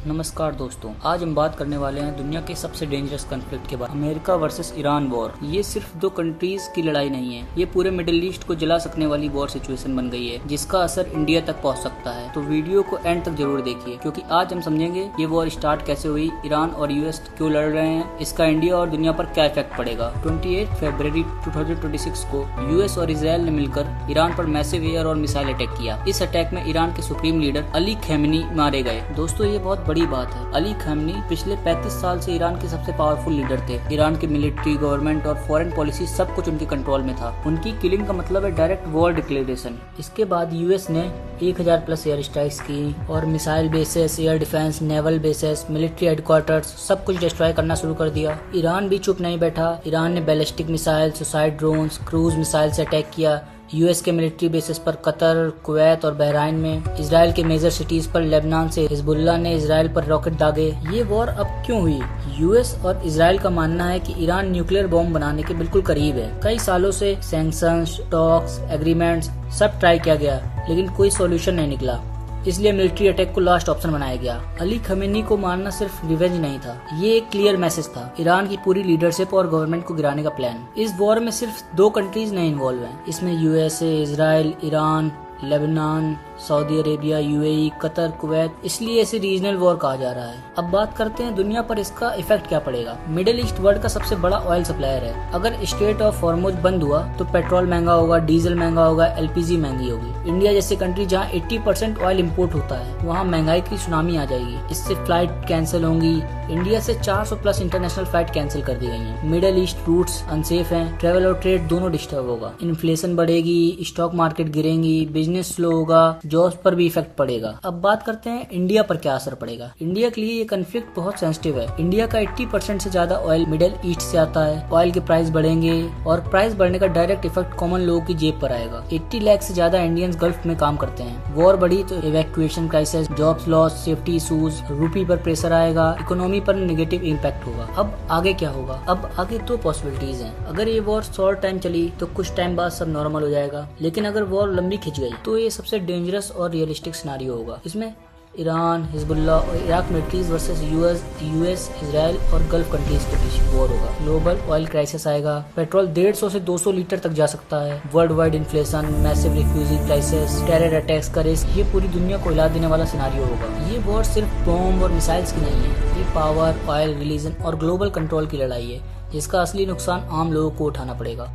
नमस्कार दोस्तों, आज हम बात करने वाले हैं दुनिया के सबसे डेंजरस कॉन्फ्लिक्ट के बारे में, अमेरिका वर्सेस ईरान वॉर। ये सिर्फ दो कंट्रीज की लड़ाई नहीं है, ये पूरे मिडिल ईस्ट को जला सकने वाली वॉर सिचुएशन बन गई है जिसका असर इंडिया तक पहुंच सकता है। तो वीडियो को एंड तक जरूर देखिए क्योंकि आज हम समझेंगे ये वॉर स्टार्ट कैसे हुई, ईरान और यूएस क्यों लड़ रहे हैं, इसका इंडिया और दुनिया पर क्या इफेक्ट पड़ेगा। 28 फरवरी 2026 को यूएस और इसराइल ने मिलकर ईरान पर मैसिव एयर और मिसाइल अटैक किया। इस अटैक में ईरान के सुप्रीम लीडर अली खमेनी मारे गए। दोस्तों, ये बहुत बड़ी बात है। अली खमेनी पिछले 35 साल से ईरान के सबसे पावरफुल लीडर थे। ईरान की मिलिट्री, गवर्नमेंट और फॉरेन पॉलिसी सब कुछ उनके कंट्रोल में था। उनकी किलिंग का मतलब है डायरेक्ट वॉर डिक्लेरेशन। इसके बाद यूएस ने 1000 प्लस एयर स्ट्राइक्स की और missile bases, air defence, naval bases, military headquarters सब कुछ डिस्ट्रॉय करना शुरू कर दिया। ईरान भी चुप नहीं बैठा। ईरान ने ballistic missile, suicide drones, cruise missile से अटैक किया। यूएस के मिलिट्री बेसिस पर कतर, कुवैत और बहराइन में, इजराइल के मेजर सिटीज पर लेबनान से हिजबुल्ला ने इजराइल पर रॉकेट दागे। ये वॉर अब क्यों हुई? यूएस और इजराइल का मानना है कि ईरान न्यूक्लियर बॉम्ब बनाने के बिल्कुल करीब है। कई सालों से सैंक्शंस, टॉक्स, एग्रीमेंट्स सब ट्राई किया गया लेकिन कोई सॉल्यूशन नहीं निकला, इसलिए मिलिट्री अटैक को लास्ट ऑप्शन बनाया गया। अली खमेनी को मारना सिर्फ रिवेंज नहीं था, ये एक क्लियर मैसेज था, ईरान की पूरी लीडरशिप और गवर्नमेंट को गिराने का प्लान। इस वॉर में सिर्फ दो कंट्रीज नहीं इन्वॉल्व हैं, इसमें USA, Israel, Iran, Lebanon, Saudi Arabia, UAE, Qatar, Kuwait, इसलिए इसे रीजनल वॉर कहा जा रहा है। अब बात करते हैं दुनिया पर इसका इफेक्ट क्या पड़ेगा। मिडिल ईस्ट वर्ल्ड का सबसे बड़ा ऑयल सप्लायर है। अगर स्ट्रेट ऑफ हॉर्मुज बंद हुआ तो पेट्रोल महंगा होगा, डीजल महंगा होगा, एलपीजी महंगी होगी। इंडिया जैसे कंट्री जहाँ 80% ऑयल इम्पोर्ट होता है वहाँ महंगाई की सुनामी आ जाएगी। इससे फ्लाइट कैंसिल होंगी। इंडिया से 400 प्लस इंटरनेशनल फ्लाइट कैंसिल कर दी गई हैं। मिडिल ईस्ट रूट्स अनसेफ हैं, ट्रेवल और ट्रेड दोनों डिस्टर्ब होगा। इन्फ्लेशन बढ़ेगी, स्टॉक मार्केट गिरेंगी, बिजनेस स्लो होगा, जॉब्स पर भी इफेक्ट पड़ेगा। अब बात करते हैं इंडिया पर क्या असर पड़ेगा। इंडिया के लिए ये कॉन्फ्लिक्ट बहुत सेंसिटिव है। इंडिया का 80% से ज्यादा ऑयल मिडिल ईस्ट से आता है। ऑयल के प्राइस बढ़ेंगे और प्राइस बढ़ने का डायरेक्ट इफेक्ट कॉमन लोगों की जेब पर आएगा। 80 लाख से ज्यादा इंडियंस गल्फ में काम करते हैं। वॉर बढ़ी तो evacuation crisis, jobs loss, safety issues, रूपी पर प्रेशर आएगा, इकोनॉमी पर नेगेटिव इम्पैक्ट होगा। अब आगे क्या होगा? अब आगे दो पॉसिबिलिटीज हैं। अगर ये वॉर शॉर्ट टाइम चली तो कुछ टाइम बाद सब नॉर्मल हो जाएगा, लेकिन अगर वॉर लंबी खिंच गई तो ये सबसे डेंजरस और रियलिस्टिक सिनेरियो होगा। इसमें ईरान, हिजबुल्ला और Iraq militaries versus US, Israel और गल्फ कंट्रीज के बीच वॉर होगा। ग्लोबल ऑयल क्राइसिस आएगा। पेट्रोल 150 से 200 लीटर तक जा सकता है। World wide inflation, massive refugee crisis, terror attacks का रिस्क, ये पूरी दुनिया को हिला देने वाला सिनेरियो होगा। ये वॉर सिर्फ बॉम्ब और मिसाइल्स की नहीं है, ये पावर, ऑयल, रिलीजन और ग्लोबल कंट्रोल की लड़ाई है जिसका असली नुकसान आम लोगों को उठाना पड़ेगा।